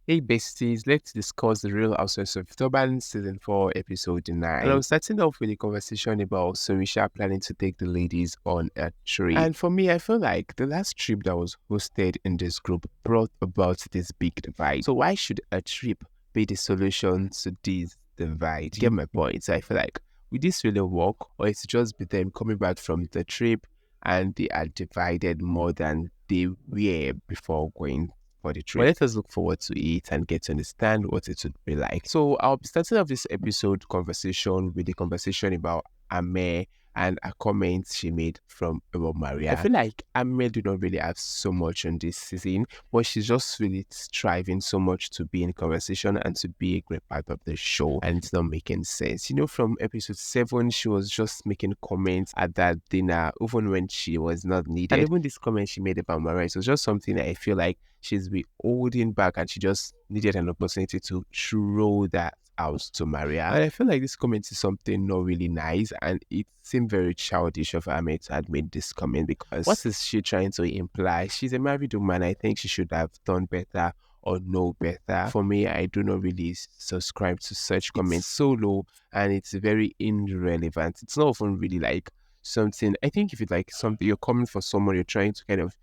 Hey besties, let's discuss the Real Housewives of Durban Season 4, Episode 9. And I'm starting off with a conversation about Sorisha planning to take the ladies on a trip. And for me, I feel like the last trip that was hosted in this group brought about this big divide. So why should a trip be the solution to this divide? Get my point? So I feel like, will this really work? Or it's just be them coming back from the trip and they are divided more than they were before going for the trip. But let us look forward to it and get to understand what it would be like. So I'll be starting off this episode conversation with the conversation about Ame and a comment she made from about Maria. I feel like Ame do not really have so much on this season, but she's just really striving so much to be in conversation and to be a great part of the show, and it's not making sense. You know, from episode 7, she was just making comments at that dinner, even when she was not needed. And even this comment she made about Maria, it was just something that I feel like she's been holding back and she just needed an opportunity to throw that out to Maria. And I feel like this comment is something not really nice, and it seemed very childish of Ahmed to have made this comment, because what is she trying to imply? She's a married woman. I think she should have done better or know better. For me, I do not really subscribe to such comments. It's so low and it's very irrelevant. It's not even really like something. I think if it's like something you're coming for someone, you're trying to kind of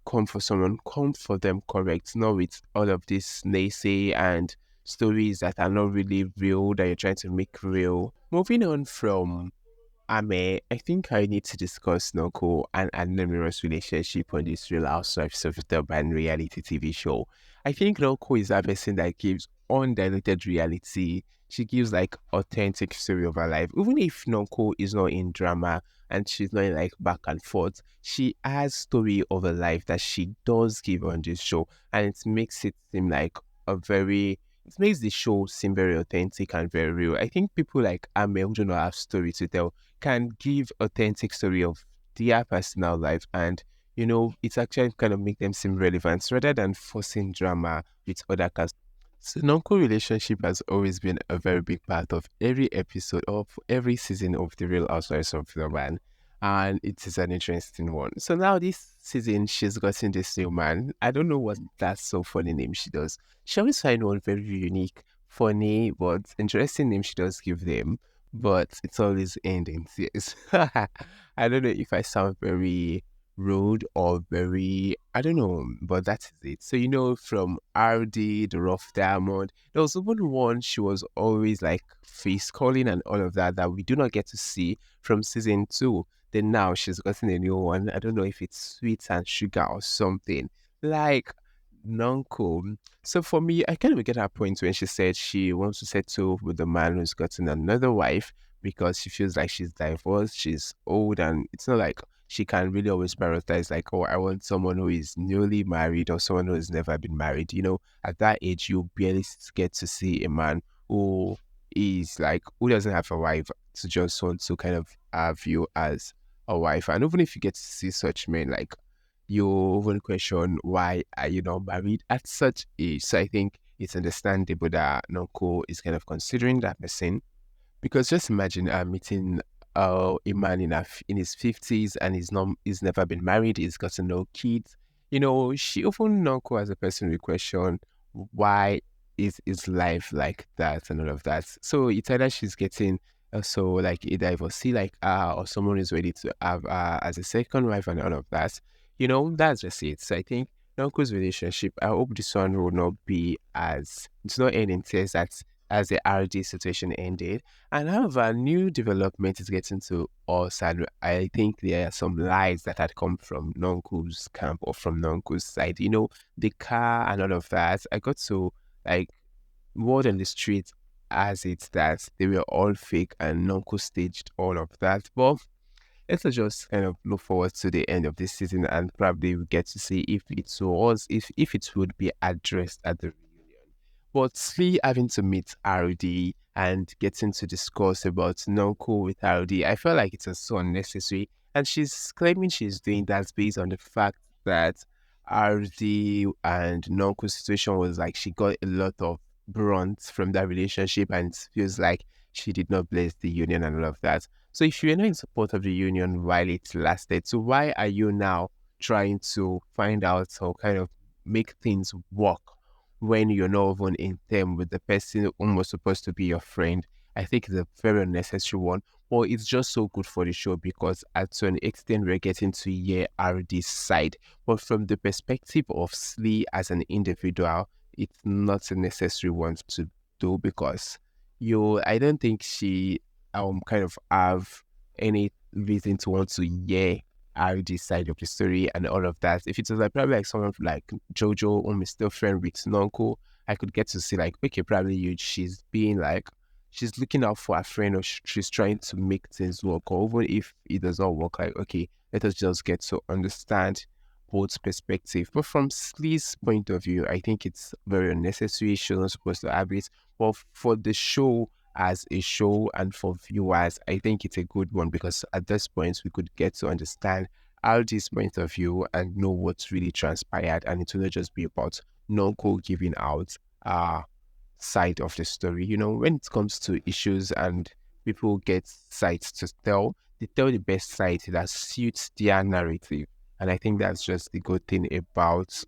come for someone, come for them correct, not with all of this naysay and stories that are not really real that you're trying to make real. Moving on from Ame, I think I need to discuss Nonku and Adnemiro's relationship on this Real Housewives of Durban reality TV show. I think Nonku is that person that gives undiluted reality. She gives like authentic story of her life. Even if Nonku is not in drama and she's not in like back and forth, she has story of her life that she does give on this show, and it makes it seem like a very it makes the show seem very authentic and very real. I think people like Ame who do not have story to tell can give authentic story of their personal life, and it's actually kind of make them seem relevant rather than forcing drama with other cast. So non-co relationship has always been a very big part of every episode of every season of the Real Housewives of Durban, and it is an interesting one. So now this season she's gotten this new man. I don't know what that so funny name she does. She always find one very unique, funny, but interesting name she does give them, but it's always ending tears. I don't know if I sound very rude or very, I don't know, but that is it. So from RD, the rough diamond, there was even one she was always like face calling and all of that we do not get to see from season 2. Then now she's gotten a new one. I don't know if it's sweet and sugar or something like Nonku. So for me, I kind of get her point when she said she wants to settle with the man who's gotten another wife because she feels like she's divorced, she's old, and it's not like she can really always prioritize like, oh, I want someone who is newly married or someone who has never been married. At that age, you barely get to see a man who is like, who doesn't have a wife to just want to kind of have you as a wife. And even if you get to see such men, like, you even question why are you not married at such age. So I think it's understandable that Nonko is kind of considering that person, because just imagine meeting a man in his 50s and he's never been married, he's got no kids. She often Nonko as a person will question why is his life like that and all of that. So it's either she's getting also like a divorcee like or someone is ready to have as a second wife and all of that. That's just it. So I think Nonko's relationship, I hope this one will not be as it's not end in tears as the RD situation ended. And however, a new development is getting to us, and I think there are some lies that had come from Nonku's camp or from Nonku's side. The car and all of that. I got to like word on the street as it's that they were all fake and Nonku staged all of that. But let's just kind of look forward to the end of this season and probably we get to see if it would be addressed at the reunion. But Slee having to meet RD and getting to discuss about Nonku with RD, I felt like it was so unnecessary. And she's claiming she's doing that based on the fact that RD and Nonku's situation was like she got a lot of brunt from that relationship and it feels like she did not bless the union and all of that. So if you were not in support of the union while it lasted, so why are you now trying to find out or kind of make things work when you're not even in them with the person who was supposed to be your friend. I think it's a very unnecessary one. But it's just so good for the show because to an extent we're getting to hear RD's side. But from the perspective of Slee as an individual, it's not a necessary one to do because I don't think she kind of have any reason to want to hear RD's side of the story and all of that. If it was like probably like someone like Jojo whom is still friend with Nonku, I could get to see like, okay, probably she's being like, she's looking out for a friend or she's trying to make things work. Or even if it does not work, like, okay, let us just get to understand both perspective. But from Slee's point of view, I think it's very unnecessary. She's not supposed to have it. But for the show as a show and for viewers, I think it's a good one because at this point we could get to understand Aldi's point of view and know what's really transpired, and it will not just be about Nonko giving out side of the story. When it comes to issues and people get sides to tell, they tell the best side that suits their narrative. And I think that's just the good thing about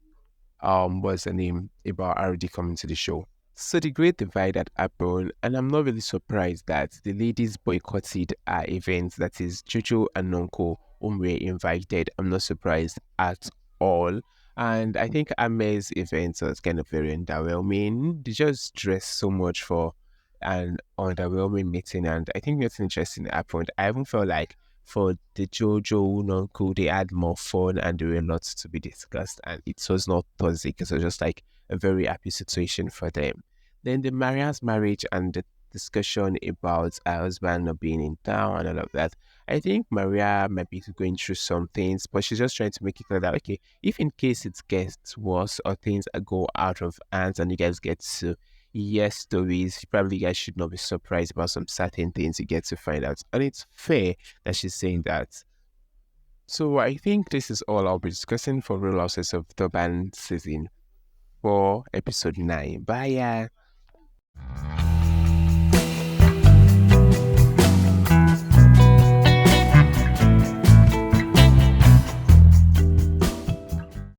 what's the name about RD coming to the show. So the great divide that happened, and I'm not really surprised that the ladies boycotted our events, that is Jojo and Nonko, whom were invited. I'm not surprised at all. And I think Ame's event was kind of very underwhelming. They just dressed so much for an underwhelming meeting, and I think nothing interesting happened. I even felt like for the Jojo Nonko, they had more fun and there were lots to be discussed, and it was not toxic. It was just like a very happy situation for them. Then the Maria's marriage and the discussion about her husband not being in town and all of that. I think Maria might be going through some things, but she's just trying to make it clear that, okay, if in case it gets worse or things go out of hands and you guys get to hear stories, probably you guys should not be surprised about some certain things you get to find out. And it's fair that she's saying that. So I think this is all I'll be discussing for Real Housewives of Durban season 4, episode 9. Bye, yeah.